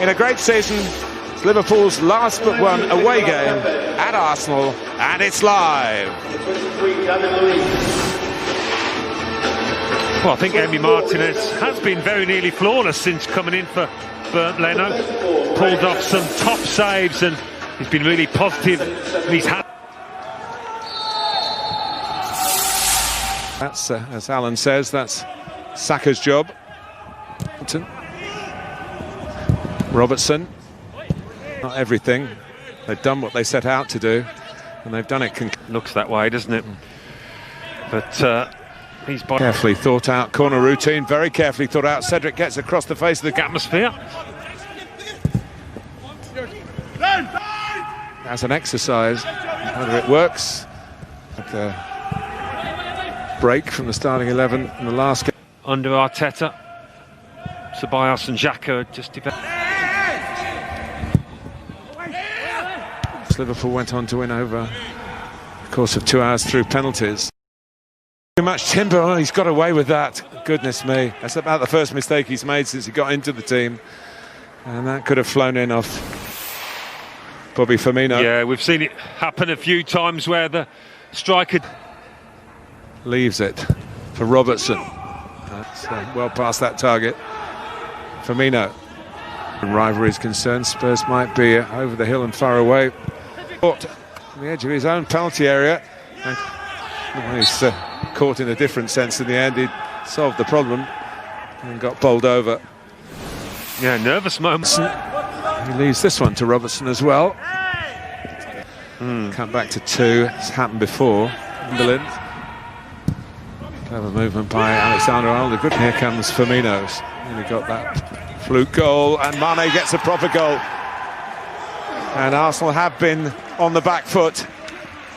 in a great season. It's Liverpool's last but one away game at Arsenal, and it's live. Well, I think Emi Martinez has been very nearly flawless since coming in for Bernd Leno. Pulled off some top saves and he's been really positive. He's had. That's, as Alan says, that's Saka's job. Robertson. Not everything. They've done what they set out to do, and they've done it. Looks that way, doesn't it? But he's carefully thought out corner routine, very carefully thought out. Cedric gets across the face of the atmosphere. As an exercise, whether it works. The break from the starting 11 in the last game. Under Arteta, Ceballos and Xhaka just developed. Liverpool went on to win over the course of 2 hours through penalties. Too much timber. Oh, he's got away with that. Goodness me. That's about the first mistake he's made since he got into the team. And that could have flown in off Bobby Firmino. Yeah, we've seen it happen a few times where the striker leaves it for Robertson. That's well past that target. Firmino. When rivalry is concerned, Spurs might be over the hill and far away. On the edge of his own penalty area. And he's caught in a different sense in the end. He solved the problem and got bowled over. Yeah, nervous moment. He leaves this one to Robertson as well. Come back to 2. It's happened before. Clever movement by Alexander-Arnold. Good. Here comes Firmino's. He got that fluke goal, and Mane gets a proper goal. And Arsenal have been on the back foot,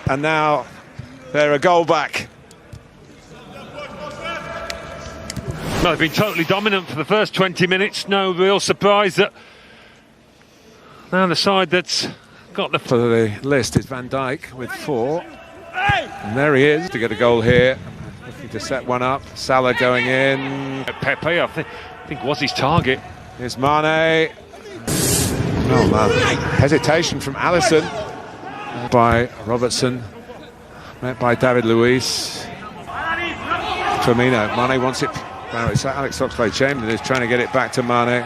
and now they're a goal back. Well, they've been totally dominant for the first 20 minutes. No real surprise that now the side that's got the... For the list is Van Dijk with 4. And there he is to get a goal here. Looking to set one up. Salah going in. Pepe, I think was his target. Here's Mane. Oh man, hesitation from Alisson. By Robertson. Met by David Luiz. Firmino. Mane wants it. Now it's Alex Oxlade-Chamberlain who's trying to get it back to Mane.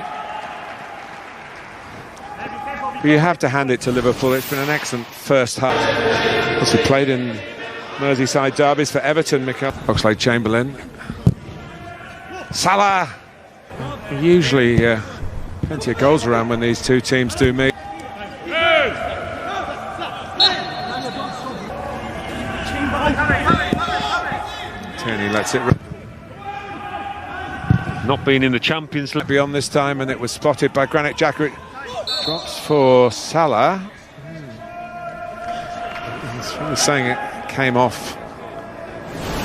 But you have to hand it to Liverpool. It's been an excellent first half. Also played in Merseyside derbies for Everton, Mikel. Oxlade-Chamberlain. Salah. Usually plenty of goals around when these two teams do meet. Tierney lets it. Not been in the Champions League. Beyond this time, and it was spotted by Granit Xhaka. It drops for Salah. He's really saying it came off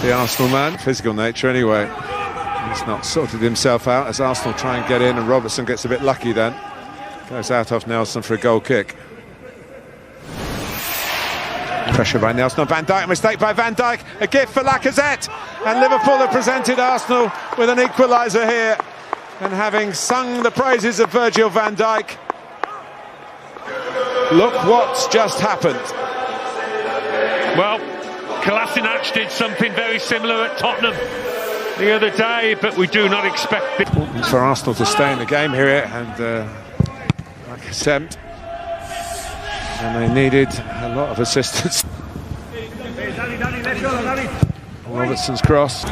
the Arsenal man. Physical nature anyway. He's not sorted himself out as Arsenal try and get in, and Robertson gets a bit lucky then. Goes out off Nelson for a goal kick. Pressure by Nelson on Van Dijk, a mistake by Van Dijk, a gift for Lacazette, and Liverpool have presented Arsenal with an equaliser here. And having sung the praises of Virgil van Dijk, look what's just happened. Well, Kolasinac did something very similar at Tottenham the other day, but we do not expect it. For Arsenal to stay in the game here, and like I said, and they needed a lot of assistance. Robertson's cross.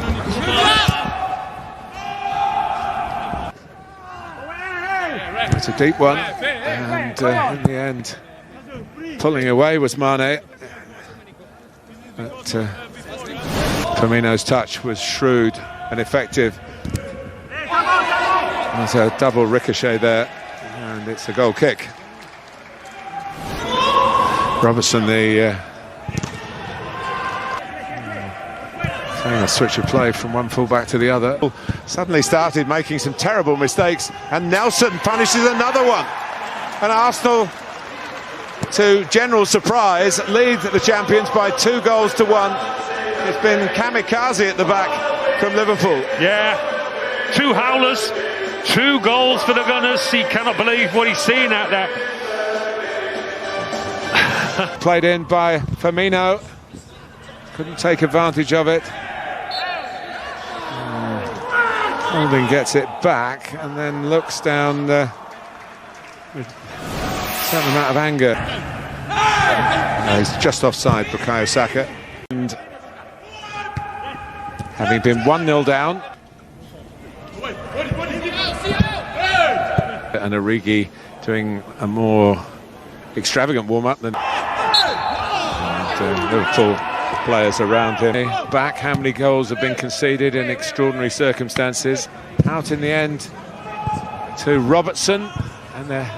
It's a deep one, and in the end, pulling away was Mane. But Firmino's touch was shrewd and effective. There's a double ricochet there, and it's a goal kick. Robertson, the a switch of play from one fullback to the other. Suddenly started making some terrible mistakes, and Nelson punishes another one. And Arsenal, to general surprise, lead the champions by 2-1. It's been kamikaze at the back from Liverpool. Yeah, 2 howlers, 2 goals for the Gunners. He cannot believe what he's seeing out there. Played in by Firmino. Couldn't take advantage of it. Holding gets it back and then looks down with a certain amount of anger. He's just offside, Bukayo Saka. And having been 1-0 down. And Origi doing a more extravagant warm-up than Liverpool players around him. Back, how many goals have been conceded in extraordinary circumstances? Out in the end to Robertson, and they're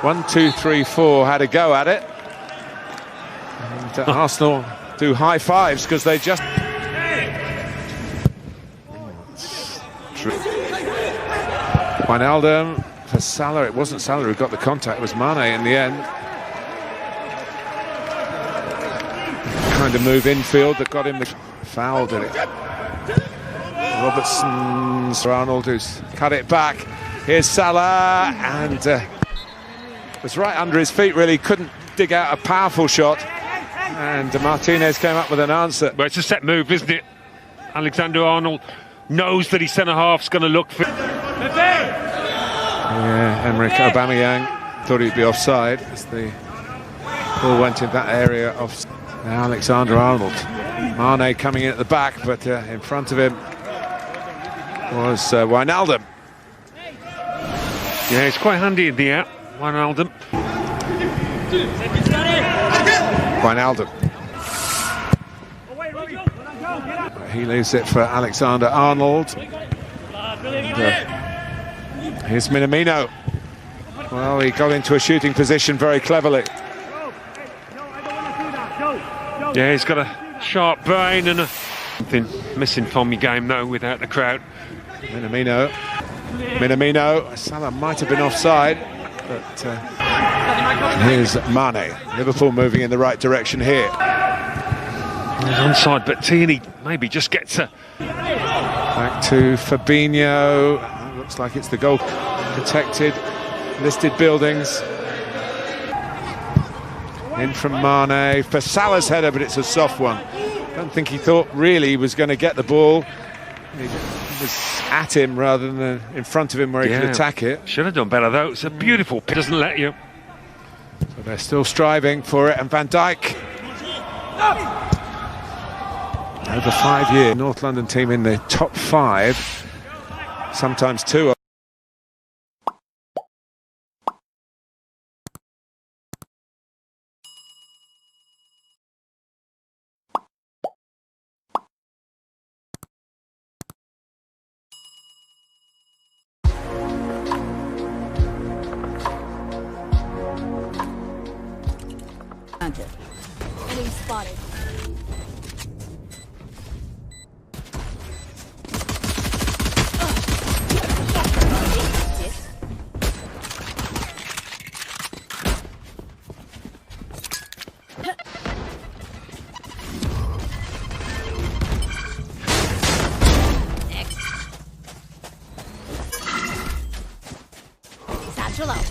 1, 2, 3, 4 had a go at it. And Arsenal do high fives because they just... Wijnaldum for Salah. It wasn't Salah who got the contact, it was Mane in the end. Kind of move infield that got him the foul, did it? Robertson, Arnold, who's cut it back. Here's Salah, and was right under his feet, really. Couldn't dig out a powerful shot. And Martinez came up with an answer. Well, it's a set move, isn't it? Alexander-Arnold knows that his centre-half's going to look for... Yeah, Emerick Aubameyang thought he'd be offside as the ball went in that area of Alexander-Arnold. Mane coming in at the back, but in front of him was Wijnaldum. Yeah, it's quite handy in the out, Wijnaldum. Wijnaldum. He leaves it for Alexander-Arnold. Here's Minamino. Well, he got into a shooting position very cleverly. Yeah, he's got a sharp brain and something missing from your game, though, without the crowd. Minamino. Salah might have been offside, but here's Mane. Liverpool moving in the right direction here. He's onside, but Tierney maybe just gets a... Back to Fabinho. Looks like it's the goal protected, listed buildings. In from Mane for Salah's header, but it's a soft one. Don't think he thought really he was going to get the ball. He was at him rather than in front of him where he could attack it. Should have done better though. It's a beautiful pitch, doesn't let you. So they're still striving for it, and Van Dijk. Over 5 years, North London team in the top 5, sometimes 2. Enemy spotted. Next. Satchel out.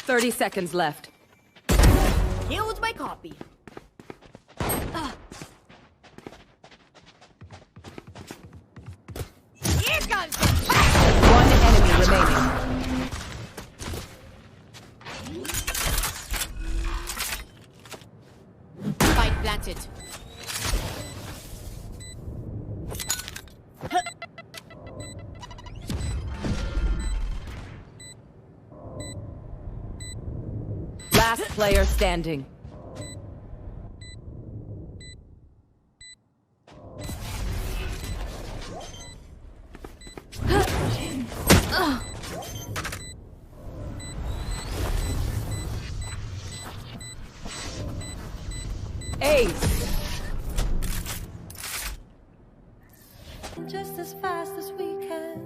30 seconds left. Here's my copy. Here comes the One enemy remaining. spike planted. Last player standing. Ace. Just as fast as we can,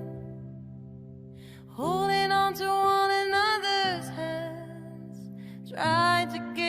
holding on to one another's hands. Tried to